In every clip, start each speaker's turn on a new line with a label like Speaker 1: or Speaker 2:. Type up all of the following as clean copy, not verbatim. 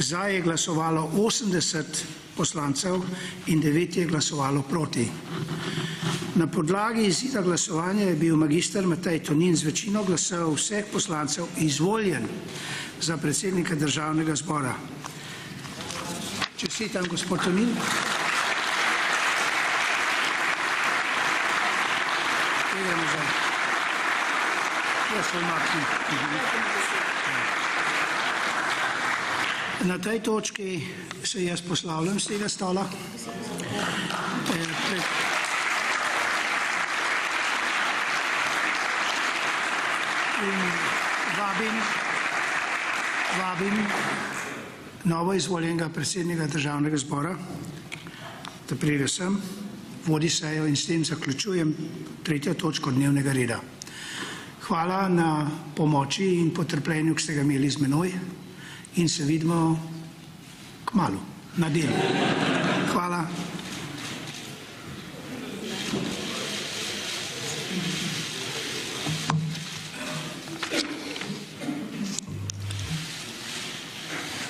Speaker 1: Za je glasovalo 80 poslancev in 9 je glasovalo proti. Na podlagi izida glasovanja je bil magister Matej Tonin z večino glasov vseh poslancev izvoljen za predsednika Državnega zbora. Čestitam, gospod Tonin. Na tej točki se jaz poslavljam z tega stola. Vabim novo izvoljenega predsednika Državnega zbora, da pride sem, vodi sejo in s tem zaključujem 3. točko dnevnega reda. Hvala na pomoči in potrpljenju, ki ste ga imeli z menoj in se vidimo kmalu, na delu. Hvala.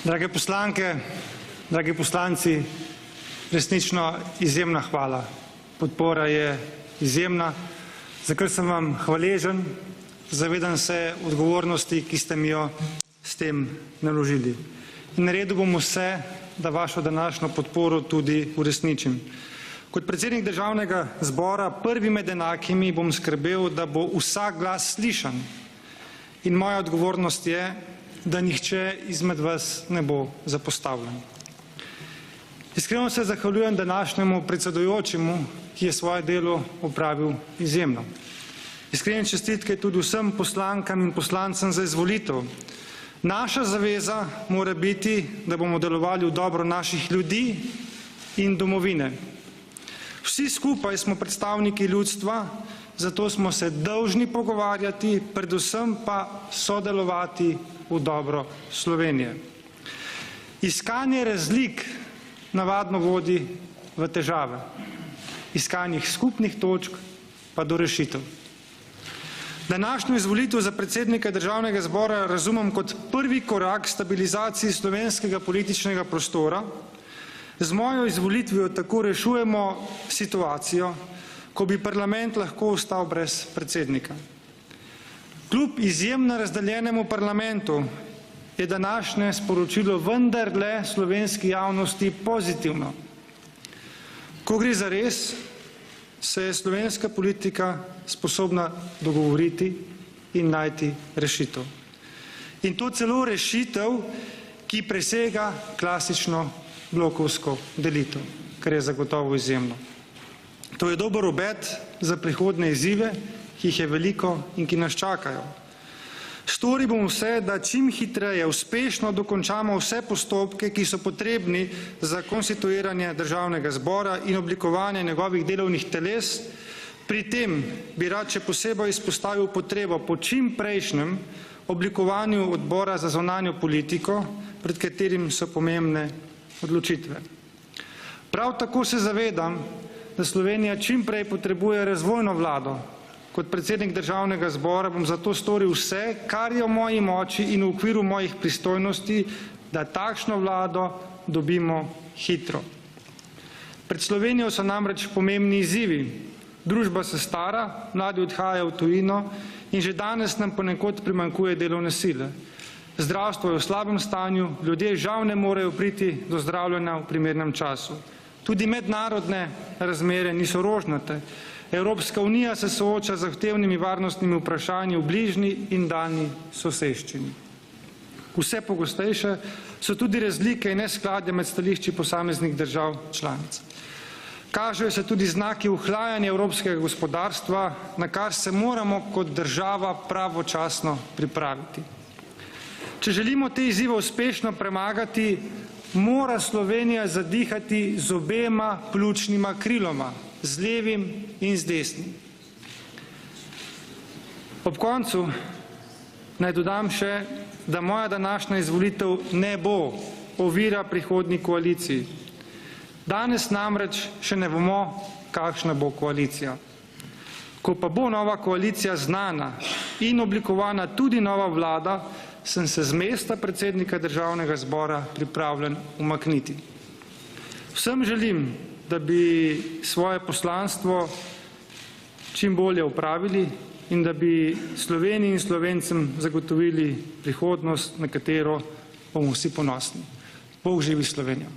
Speaker 2: Drage poslanke, dragi poslanci, resnično izjemna hvala. Podpora je izjemna, za kar sem vam hvaležen, zavedam se odgovornosti, ki ste mi jo s tem naložili. In naredil bom vse, da vašo današnjo podporo tudi uresničim. Kot predsednik Državnega zbora, prvi med enakimi, bom skrbel, da bo vsak glas slišan. In moja odgovornost je, da nihče izmed vas ne bo zapostavljen. Iskreno se zahvaljujem današnjemu predsedujočemu, ki je svoje delo opravil izjemno. Iskrene čestitke tudi vsem poslankam in poslancem za izvolitev. Naša zaveza mora biti, da bomo delovali v dobro naših ljudi in domovine. Vsi skupaj smo predstavniki ljudstva, zato smo se dolžni pogovarjati, predvsem pa sodelovati v dobro Slovenije. Iskanje razlik navadno vodi v težave, iskanjih skupnih točk pa do rešitev. Današnjo izvolitev za predsednika Državnega zbora razumem kot prvi korak k stabilizaciji slovenskega političnega prostora. Z mojo izvolitvijo tako rešujemo situacijo, ko bi parlament lahko ostal brez predsednika. Kljub izjemno razdeljenemu parlamentu je današnje sporočilo vendarle slovenski javnosti pozitivno. Ko gre za res, se je slovenska politika sposobna dogovoriti in najti rešitev. In to celo rešitev, ki presega klasično blokovsko delitev, kar je zagotovo izjemno. To je dober obet za prihodnje izzive, ki jih je veliko in ki nas čakajo. Storil bom vse, da čim hitreje uspešno dokončamo vse postopke, ki so potrebni za konstituiranje Državnega zbora in oblikovanje njegovih delovnih teles. Pri tem bi rad še posebej izpostavil potrebo po čim prejšnjem oblikovanju odbora za zunanjo politiko, pred katerim so pomembne odločitve. Prav tako se zavedam, da Slovenija čim prej potrebuje razvojno vlado. Kot predsednik Državnega zbora bom zato storil vse, kar je v moji moči in v okviru mojih pristojnosti, da takšno vlado dobimo hitro. Pred Slovenijo so namreč pomembni izzivi. Družba se stara, mladi odhajajo v tujino in že danes nam ponekod primanjkuje delovne sile. Zdravstvo je v slabem stanju, ljudje žal ne morejo priti do zdravljenja v primernem času. Tudi mednarodne razmere niso rožnate. Evropska unija se sooča z zahtevnimi varnostnimi vprašanji v bližnji in daljni soseščini. Vse pogostejše so tudi razlike in neskladja med stališči posameznih držav članic. Kažejo se tudi znaki ohlajanja evropskega gospodarstva, na kar se moramo kot država pravočasno pripraviti. Če želimo te izzive uspešno premagati, mora Slovenija zadihati z obema pljučnima kriloma, z levim in z desnim. Ob koncu naj dodam še, da moja današnja izvolitev ne bo ovira prihodnji koaliciji. Danes namreč še ne vemo, kakšna bo koalicija. Ko pa bo nova koalicija znana in oblikovana tudi nova vlada, sem se z mesta predsednika Državnega zbora pripravljen umakniti. Vsem želim, da bi svoje poslanstvo čim bolje opravili in da bi Sloveniji in Slovencem zagotovili prihodnost, na katero bomo vsi ponosni. Bog živi Slovenijo.